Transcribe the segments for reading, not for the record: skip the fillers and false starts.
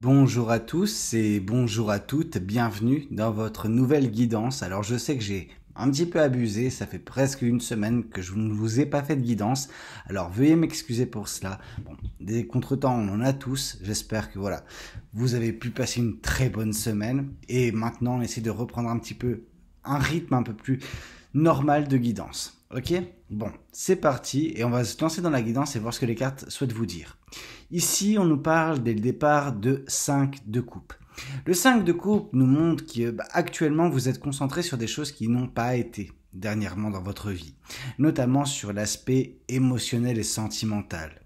Bonjour à tous et bonjour à toutes, bienvenue dans votre nouvelle guidance. Alors je sais que j'ai un petit peu abusé, ça fait presque une semaine que je ne vous ai pas fait de guidance, alors veuillez m'excuser pour cela. Bon, des contretemps on en a tous, j'espère que voilà, vous avez pu passer une très bonne semaine et maintenant on essaie de reprendre un petit peu un rythme un peu plus normal de guidance. Ok? Bon, c'est parti et on va se lancer dans la guidance et voir ce que les cartes souhaitent vous dire. Ici, on nous parle dès le départ de 5 de coupe. Le 5 de coupe nous montre que actuellement vous êtes concentré sur des choses qui n'ont pas été dernièrement dans votre vie, notamment sur l'aspect émotionnel et sentimental.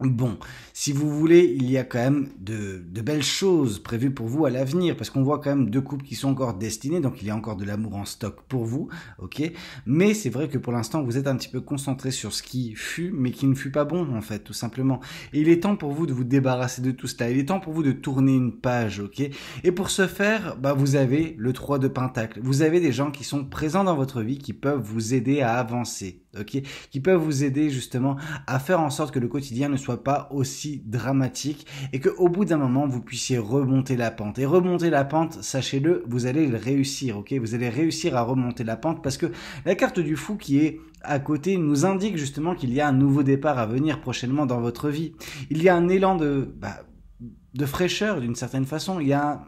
Bon, si vous voulez, il y a quand même de belles choses prévues pour vous à l'avenir, parce qu'on voit quand même deux couples qui sont encore destinés, donc il y a encore de l'amour en stock pour vous, ok. Mais c'est vrai que pour l'instant, vous êtes un petit peu concentré sur ce qui fut, mais qui ne fut pas bon, en fait, tout simplement. Et il est temps pour vous de vous débarrasser de tout cela, il est temps pour vous de tourner une page, ok. Et pour ce faire, vous avez le 3 de Pentacle, vous avez des gens qui sont présents dans votre vie, qui peuvent vous aider à avancer, ok, qui peuvent vous aider justement à faire en sorte que le quotidien ne soit pas aussi dramatique et que au bout d'un moment vous puissiez remonter la pente. Et remonter la pente, sachez-le, vous allez le réussir, ok, vous allez réussir à remonter la pente parce que la carte du fou qui est à côté nous indique justement qu'il y a un nouveau départ à venir prochainement dans votre vie. Il y a un élan de fraîcheur d'une certaine façon. Il y a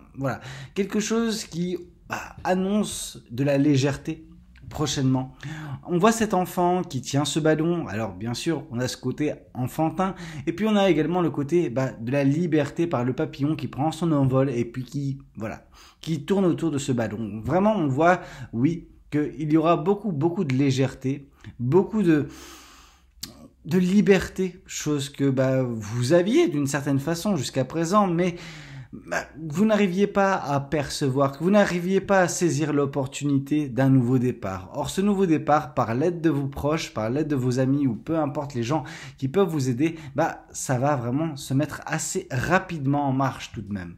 quelque chose qui annonce de la légèreté prochainement. On voit cet enfant qui tient ce ballon. Alors bien sûr, on a ce côté enfantin et puis on a également le côté de la liberté par le papillon qui prend son envol et puis qui tourne autour de ce ballon. Vraiment, on voit, oui, qu'il y aura beaucoup de légèreté, beaucoup de liberté, chose que vous aviez d'une certaine façon jusqu'à présent, mais vous n'arriviez pas à percevoir, que vous n'arriviez pas à saisir l'opportunité d'un nouveau départ. Or, ce nouveau départ, par l'aide de vos proches, par l'aide de vos amis ou peu importe les gens qui peuvent vous aider, ça va vraiment se mettre assez rapidement en marche tout de même.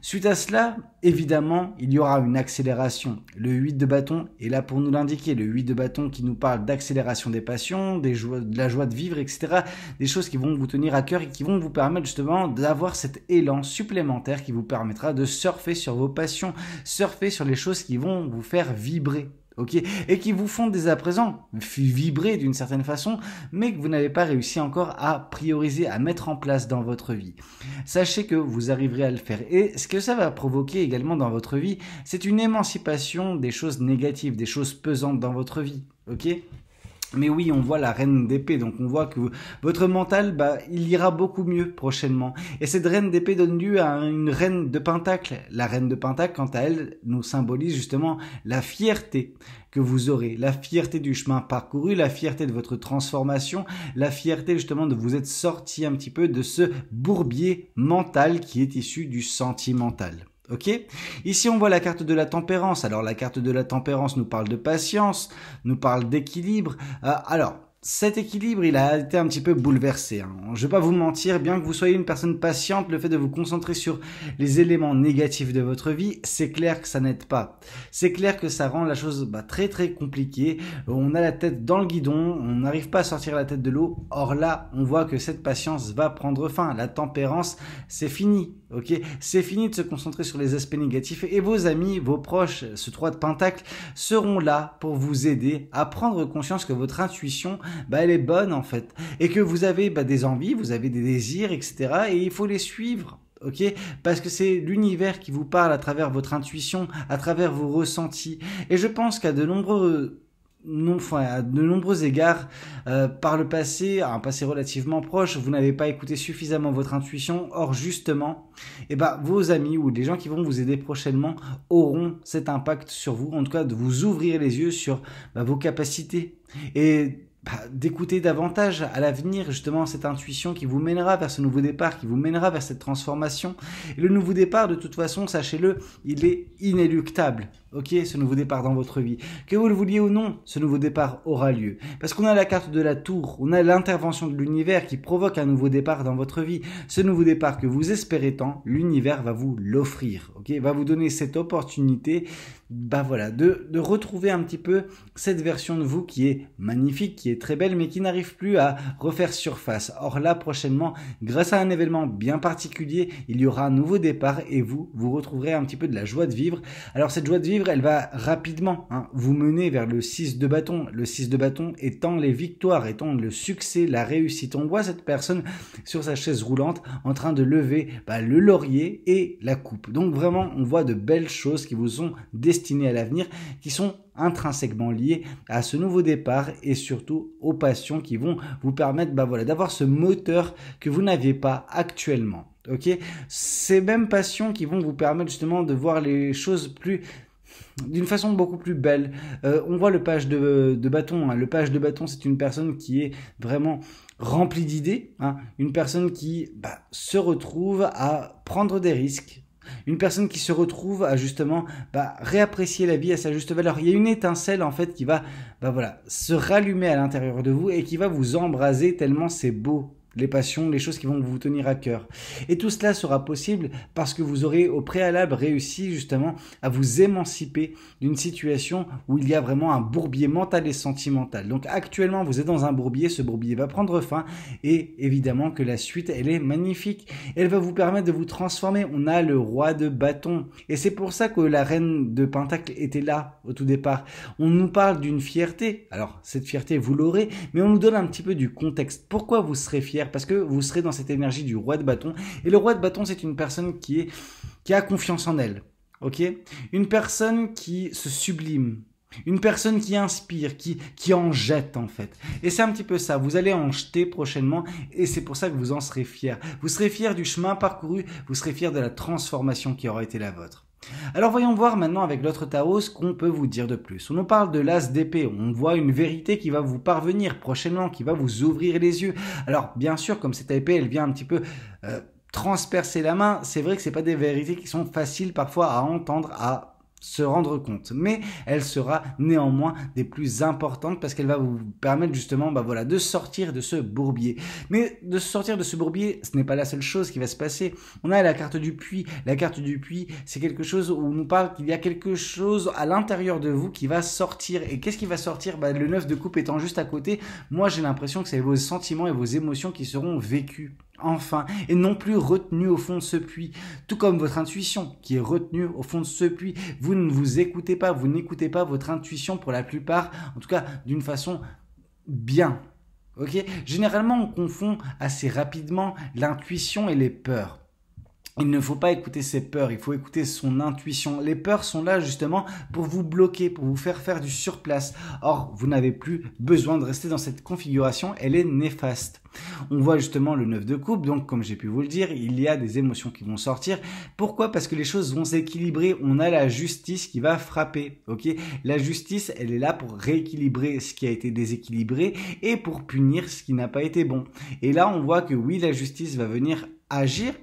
Suite à cela, évidemment, il y aura une accélération. Le 8 de bâton est là pour nous l'indiquer. Le 8 de bâton qui nous parle d'accélération des passions, de la joie de vivre, etc. Des choses qui vont vous tenir à cœur et qui vont vous permettre justement d'avoir cet élan supplémentaire qui vous permettra de surfer sur vos passions, surfer sur les choses qui vont vous faire vibrer. Ok, et qui vous font dès à présent vibrer d'une certaine façon, mais que vous n'avez pas réussi encore à prioriser, à mettre en place dans votre vie. Sachez que vous arriverez à le faire. Et ce que ça va provoquer également dans votre vie, c'est une émancipation des choses négatives, des choses pesantes dans votre vie. Ok ? Mais oui, on voit la reine d'épée, donc on voit que votre mental, il ira beaucoup mieux prochainement. Et cette reine d'épée donne lieu à une reine de pentacle. La reine de pentacle, quant à elle, nous symbolise justement la fierté que vous aurez, la fierté du chemin parcouru, la fierté de votre transformation, la fierté justement de vous être sorti un petit peu de ce bourbier mental qui est issu du sentimental. Ok ? Ici, on voit la carte de la tempérance. Alors, la carte de la tempérance nous parle de patience, nous parle d'équilibre. Alors, cet équilibre, il a été un petit peu bouleversé. Je vais pas vous mentir, bien que vous soyez une personne patiente, le fait de vous concentrer sur les éléments négatifs de votre vie, c'est clair que ça n'aide pas. C'est clair que ça rend la chose très compliquée. On a la tête dans le guidon, on n'arrive pas à sortir la tête de l'eau. Or là, on voit que cette patience va prendre fin. La tempérance, c'est fini. Ok, c'est fini de se concentrer sur les aspects négatifs et vos amis, vos proches, ce 3 de pentacle seront là pour vous aider à prendre conscience que votre intuition, elle est bonne en fait et que vous avez des envies, vous avez des désirs, etc. et il faut les suivre. Ok, parce que c'est l'univers qui vous parle à travers votre intuition, à travers vos ressentis. Et je pense qu'à de nombreux égards, par le passé, un passé relativement proche, vous n'avez pas écouté suffisamment votre intuition. Or, justement, vos amis ou les gens qui vont vous aider prochainement auront cet impact sur vous, en tout cas de vous ouvrir les yeux sur vos capacités et d'écouter davantage à l'avenir justement cette intuition qui vous mènera vers ce nouveau départ, qui vous mènera vers cette transformation. Et le nouveau départ, de toute façon, sachez-le, il est inéluctable. Ok, ce nouveau départ dans votre vie. Que vous le vouliez ou non, ce nouveau départ aura lieu. Parce qu'on a la carte de la tour, on a l'intervention de l'univers qui provoque un nouveau départ dans votre vie. Ce nouveau départ que vous espérez tant, l'univers va vous l'offrir. Ok, va vous donner cette opportunité, de retrouver un petit peu cette version de vous qui est magnifique, qui est est très belle mais qui n'arrive plus à refaire surface. Or là, prochainement, grâce à un événement bien particulier, il y aura un nouveau départ et vous retrouverez un petit peu de la joie de vivre. Alors cette joie de vivre, elle va rapidement vous mener vers le 6 de bâton. Le 6 de bâton étant les victoires, étant le succès, la réussite. On voit cette personne sur sa chaise roulante en train de lever le laurier et la coupe. Donc vraiment, on voit de belles choses qui vous sont destinées à l'avenir, qui sont intrinsèquement liées à ce nouveau départ et surtout aux passions qui vont vous permettre d'avoir ce moteur que vous n'aviez pas actuellement. Ok, ces mêmes passions qui vont vous permettre justement de voir les choses d'une façon beaucoup plus belle. On voit le page de bâton. Le page de bâton, c'est une personne qui est vraiment remplie d'idées. Une personne qui se retrouve à prendre des risques. Une personne qui se retrouve à justement réapprécier la vie à sa juste valeur. Il y a une étincelle en fait qui va se rallumer à l'intérieur de vous et qui va vous embraser tellement c'est beau. Les passions, les choses qui vont vous tenir à cœur. Et tout cela sera possible parce que vous aurez au préalable réussi justement à vous émanciper d'une situation où il y a vraiment un bourbier mental et sentimental. Donc actuellement, vous êtes dans un bourbier, ce bourbier va prendre fin et évidemment que la suite, elle est magnifique. Elle va vous permettre de vous transformer. On a le roi de bâton et c'est pour ça que la reine de pentacle était là au tout départ. On nous parle d'une fierté. Alors, cette fierté, vous l'aurez, mais on nous donne un petit peu du contexte. Pourquoi vous serez fier? Parce que vous serez dans cette énergie du roi de bâton. Et le roi de bâton, c'est une personne qui a confiance en elle. Ok? Une personne qui se sublime. Une personne qui inspire, qui en jette en fait. Et c'est un petit peu ça. Vous allez en jeter prochainement et c'est pour ça que vous en serez fiers. Vous serez fiers du chemin parcouru. Vous serez fiers de la transformation qui aura été la vôtre. Alors voyons voir maintenant avec l'autre tarot ce qu'on peut vous dire de plus. On nous parle de l'as d'épée, on voit une vérité qui va vous parvenir prochainement, qui va vous ouvrir les yeux. Alors bien sûr, comme cette épée, elle vient un petit peu transpercer la main, c'est vrai que c'est pas des vérités qui sont faciles parfois à entendre, à se rendre compte, mais elle sera néanmoins des plus importantes parce qu'elle va vous permettre justement de sortir de ce bourbier. Mais de sortir de ce bourbier, ce n'est pas la seule chose qui va se passer. On a la carte du puits. La carte du puits, c'est quelque chose où on nous parle qu'il y a quelque chose à l'intérieur de vous qui va sortir. Et qu'est-ce qui va sortir? Le 9 de coupe étant juste à côté, moi j'ai l'impression que c'est vos sentiments et vos émotions qui seront vécus. Enfin, et non plus retenu au fond de ce puits, tout comme votre intuition qui est retenue au fond de ce puits. Vous ne vous écoutez pas, vous n'écoutez pas votre intuition pour la plupart, en tout cas d'une façon bien. Ok? Généralement, on confond assez rapidement l'intuition et les peurs. Il ne faut pas écouter ses peurs, il faut écouter son intuition. Les peurs sont là justement pour vous bloquer, pour vous faire du surplace. Or, vous n'avez plus besoin de rester dans cette configuration, elle est néfaste. On voit justement le 9 de coupe, donc comme j'ai pu vous le dire, il y a des émotions qui vont sortir. Pourquoi? Parce que les choses vont s'équilibrer, on a la justice qui va frapper. Ok? La justice, elle est là pour rééquilibrer ce qui a été déséquilibré et pour punir ce qui n'a pas été bon. Et là, on voit que oui, la justice va venir agir,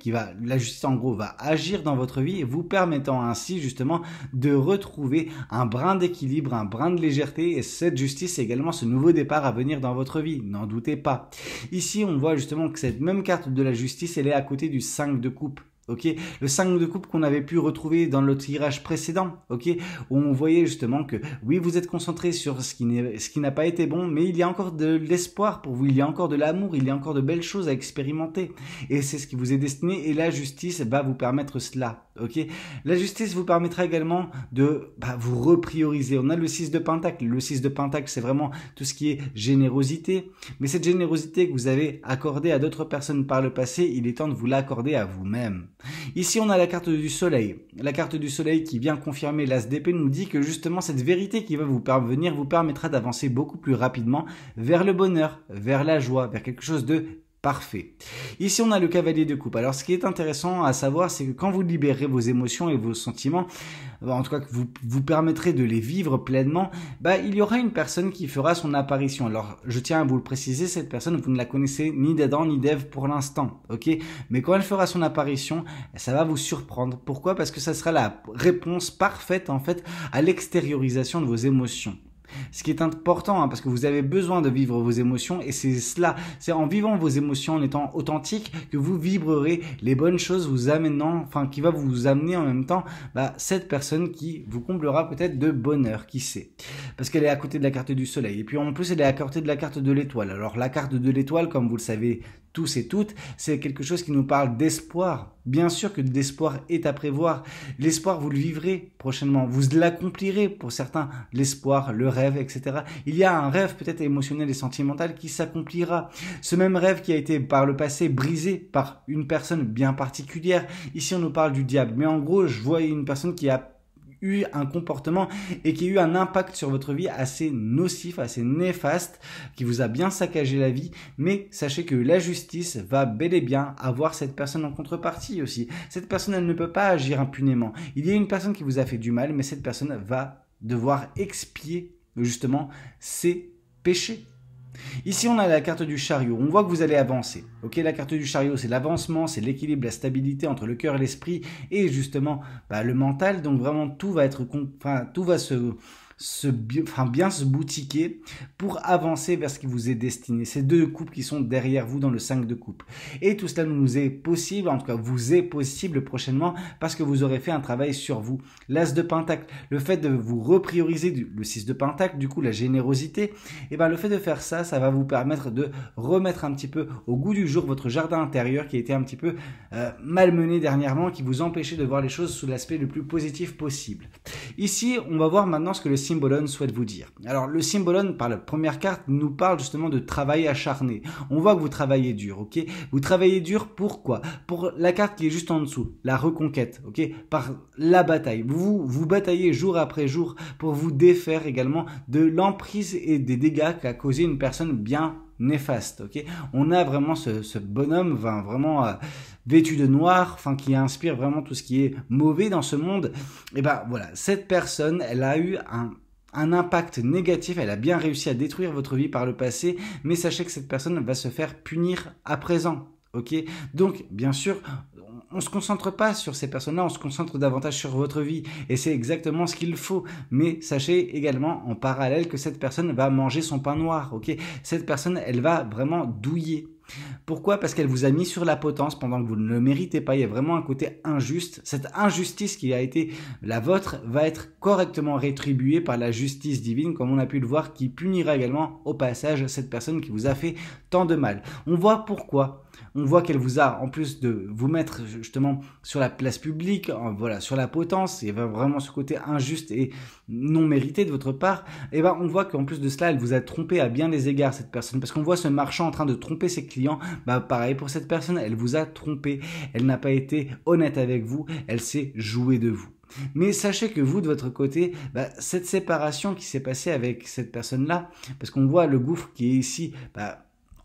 la justice en gros va agir dans votre vie et vous permettant ainsi justement de retrouver un brin d'équilibre, un brin de légèreté et cette justice c'est également ce nouveau départ à venir dans votre vie, n'en doutez pas. Ici on voit justement que cette même carte de la justice elle est à côté du 5 de coupe. Ok, le 5 de coupe qu'on avait pu retrouver dans le tirage précédent, ok, où on voyait justement que oui, vous êtes concentré sur ce qui n'a pas été bon, mais il y a encore de l'espoir pour vous, il y a encore de l'amour, il y a encore de belles choses à expérimenter, et c'est ce qui vous est destiné, et la justice va vous permettre cela, ok. La justice vous permettra également de vous reprioriser. On a le 6 de pentacle, le 6 de pentacle, c'est vraiment tout ce qui est générosité, mais cette générosité que vous avez accordée à d'autres personnes par le passé, il est temps de vous l'accorder à vous-même. Ici, on a la carte du soleil. La carte du soleil qui vient confirmer l'as d'épée nous dit que justement cette vérité qui va vous parvenir vous permettra d'avancer beaucoup plus rapidement vers le bonheur, vers la joie, vers quelque chose de parfait. Ici, on a le cavalier de coupe. Alors, ce qui est intéressant à savoir, c'est que quand vous libérez vos émotions et vos sentiments, en tout cas que vous permettrez de les vivre pleinement, il y aura une personne qui fera son apparition. Alors, je tiens à vous le préciser, cette personne, vous ne la connaissez ni d'Adam ni d'Ève pour l'instant, ok? Mais quand elle fera son apparition, ça va vous surprendre. Pourquoi? Parce que ça sera la réponse parfaite, en fait, à l'extériorisation de vos émotions. Ce qui est important, hein, parce que vous avez besoin de vivre vos émotions et c'est cela, c'est en vivant vos émotions, en étant authentique, que vous vibrerez les bonnes choses vous amenant, enfin qui va vous amener en même temps cette personne qui vous comblera peut-être de bonheur, qui sait. Parce qu'elle est à côté de la carte du soleil. Et puis en plus, elle est à côté de la carte de l'étoile. Alors la carte de l'étoile, comme vous le savez tous et toutes, c'est quelque chose qui nous parle d'espoir. Bien sûr que l'espoir est à prévoir. L'espoir, vous le vivrez prochainement. Vous l'accomplirez pour certains. L'espoir, le rêve, etc. Il y a un rêve peut-être émotionnel et sentimental qui s'accomplira. Ce même rêve qui a été par le passé brisé par une personne bien particulière. Ici, on nous parle du diable. Mais en gros, je vois une personne qui a eu un comportement et qui a eu un impact sur votre vie assez nocif, assez néfaste, qui vous a bien saccagé la vie, mais sachez que la justice va bel et bien avoir cette personne en contrepartie aussi. Cette personne, elle ne peut pas agir impunément. Il y a une personne qui vous a fait du mal, mais cette personne va devoir expier justement ses péchés. Ici, on a la carte du chariot. On voit que vous allez avancer. Ok, la carte du chariot, c'est l'avancement, c'est l'équilibre, la stabilité entre le cœur et l'esprit et justement le mental. Donc vraiment, tout va être, tout va bien se boutiquer pour avancer vers ce qui vous est destiné. Ces deux coupes qui sont derrière vous dans le 5 de coupe. Et tout cela nous est possible, en tout cas vous est possible prochainement parce que vous aurez fait un travail sur vous. L'as de pentacle, le fait de vous reprioriser, le 6 de pentacle, du coup la générosité, et le fait de faire ça, ça va vous permettre de remettre un petit peu au goût du jour votre jardin intérieur qui a été un petit peu malmené dernièrement, qui vous empêchait de voir les choses sous l'aspect le plus positif possible. Ici, on va voir maintenant ce que le Symbolon souhaite vous dire. Alors, le Symbolon, par la première carte, nous parle justement de travail acharné. On voit que vous travaillez dur, ok? Vous travaillez dur pour quoi? Pour la carte qui est juste en dessous, la reconquête, ok? Par la bataille. Vous bataillez jour après jour pour vous défaire également de l'emprise et des dégâts qu'a causé une personne bien néfaste, ok? On a vraiment ce bonhomme, vraiment vêtu de noir, qui inspire vraiment tout ce qui est mauvais dans ce monde. Et voilà, cette personne, elle a eu un impact négatif, elle a bien réussi à détruire votre vie par le passé, mais sachez que cette personne va se faire punir à présent, ok? Donc, bien sûr, on se concentre pas sur ces personnes-là, on se concentre davantage sur votre vie et c'est exactement ce qu'il faut. Mais sachez également en parallèle que cette personne va manger son pain noir, ok? Cette personne, elle va vraiment douiller. Pourquoi? Parce qu'elle vous a mis sur la potence pendant que vous ne le méritez pas. Il y a vraiment un côté injuste. Cette injustice qui a été la vôtre va être correctement rétribuée par la justice divine, comme on a pu le voir, qui punira également au passage cette personne qui vous a fait tant de mal. On voit pourquoi. On voit qu'elle vous a, en plus de vous mettre justement sur la place publique, voilà, sur la potence, et vraiment ce côté injuste et non mérité de votre part, et on voit qu'en plus de cela, elle vous a trompé à bien des égards, cette personne, parce qu'on voit ce marchand en train de tromper ses clients. Pareil pour cette personne, elle vous a trompé, elle n'a pas été honnête avec vous, elle s'est jouée de vous. Mais sachez que vous, de votre côté, cette séparation qui s'est passée avec cette personne-là, parce qu'on voit le gouffre qui est ici,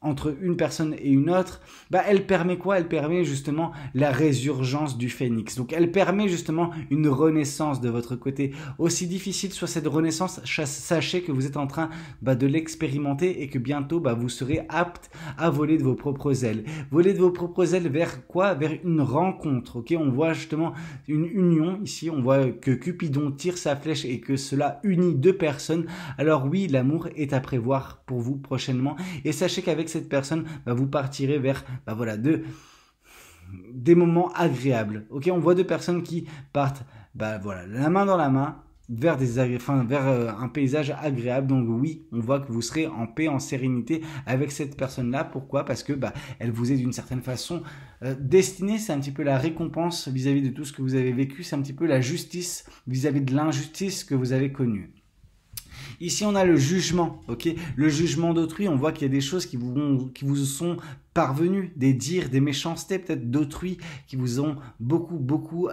entre une personne et une autre, elle permet quoi? Elle permet justement la résurgence du phénix. Donc elle permet justement une renaissance de votre côté. Aussi difficile soit cette renaissance, sachez que vous êtes en train de l'expérimenter et que bientôt vous serez apte à voler de vos propres ailes. Voler de vos propres ailes vers quoi? Vers une rencontre. Ok, on voit justement une union ici. On voit que Cupidon tire sa flèche et que cela unit deux personnes. Alors oui, l'amour est à prévoir pour vous prochainement. Et sachez qu'avec cette personne, vous partirez vers des moments agréables. Ok, on voit deux personnes qui partent la main dans la main vers un paysage agréable. Donc oui, on voit que vous serez en paix, en sérénité avec cette personne-là. Pourquoi? Parce que elle vous est d'une certaine façon destinée. C'est un petit peu la récompense vis-à-vis de tout ce que vous avez vécu. C'est un petit peu la justice vis-à-vis de l'injustice que vous avez connue. Ici, on a le jugement, ok? Le jugement d'autrui, on voit qu'il y a des choses qui vous sont parvenus, des dires, des méchancetés peut-être d'autrui qui vous ont beaucoup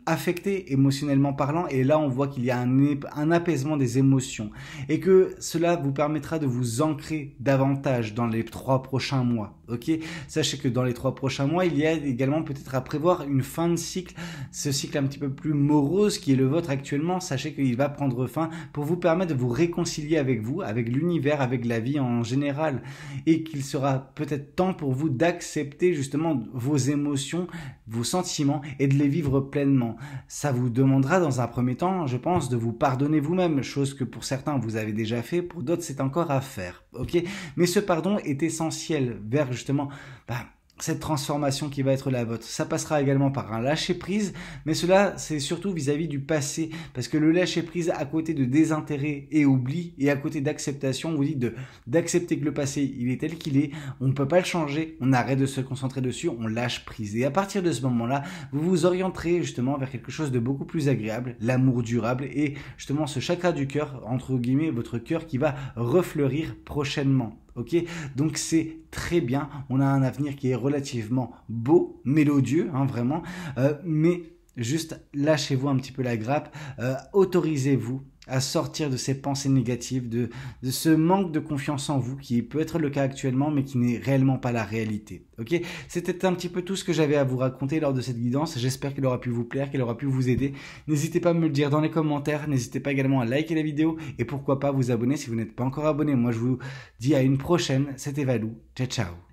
affecté émotionnellement parlant, et là on voit qu'il y a un apaisement des émotions et que cela vous permettra de vous ancrer davantage dans les 3 prochains mois, ok? Sachez que dans les 3 prochains mois, il y a également peut-être à prévoir une fin de cycle, ce cycle un petit peu plus morose qui est le vôtre actuellement. Sachez qu'il va prendre fin pour vous permettre de vous réconcilier avec vous, avec l'univers, avec la vie en général, et qu'il sera peut-être temps pour pour vous d'accepter justement vos émotions, vos sentiments et de les vivre pleinement. Ça vous demandera dans un premier temps, je pense, de vous pardonner vous-même, chose que pour certains vous avez déjà fait, pour d'autres c'est encore à faire, ok? Mais ce pardon est essentiel vers justement cette transformation qui va être la vôtre. Ça passera également par un lâcher-prise, mais cela, c'est surtout vis-à-vis du passé, parce que le lâcher-prise, à côté de désintérêt et oubli, et à côté d'acceptation, on vous dit d'accepter que le passé, il est tel qu'il est, on ne peut pas le changer, on arrête de se concentrer dessus, on lâche prise. Et à partir de ce moment-là, vous vous orienterez justement vers quelque chose de beaucoup plus agréable, l'amour durable, et justement ce chakra du cœur, entre guillemets, votre cœur qui va refleurir prochainement. Ok, donc c'est très bien, on a un avenir qui est relativement beau, mélodieux, vraiment, mais juste lâchez-vous un petit peu la grappe, autorisez-vous à sortir de ces pensées négatives, de ce manque de confiance en vous qui peut être le cas actuellement mais qui n'est réellement pas la réalité. Ok, c'était un petit peu tout ce que j'avais à vous raconter lors de cette guidance. J'espère qu'elle aura pu vous plaire, qu'elle aura pu vous aider. N'hésitez pas à me le dire dans les commentaires, n'hésitez pas également à liker la vidéo et pourquoi pas vous abonner si vous n'êtes pas encore abonné. Moi je vous dis à une prochaine, c'était Valou, ciao ciao.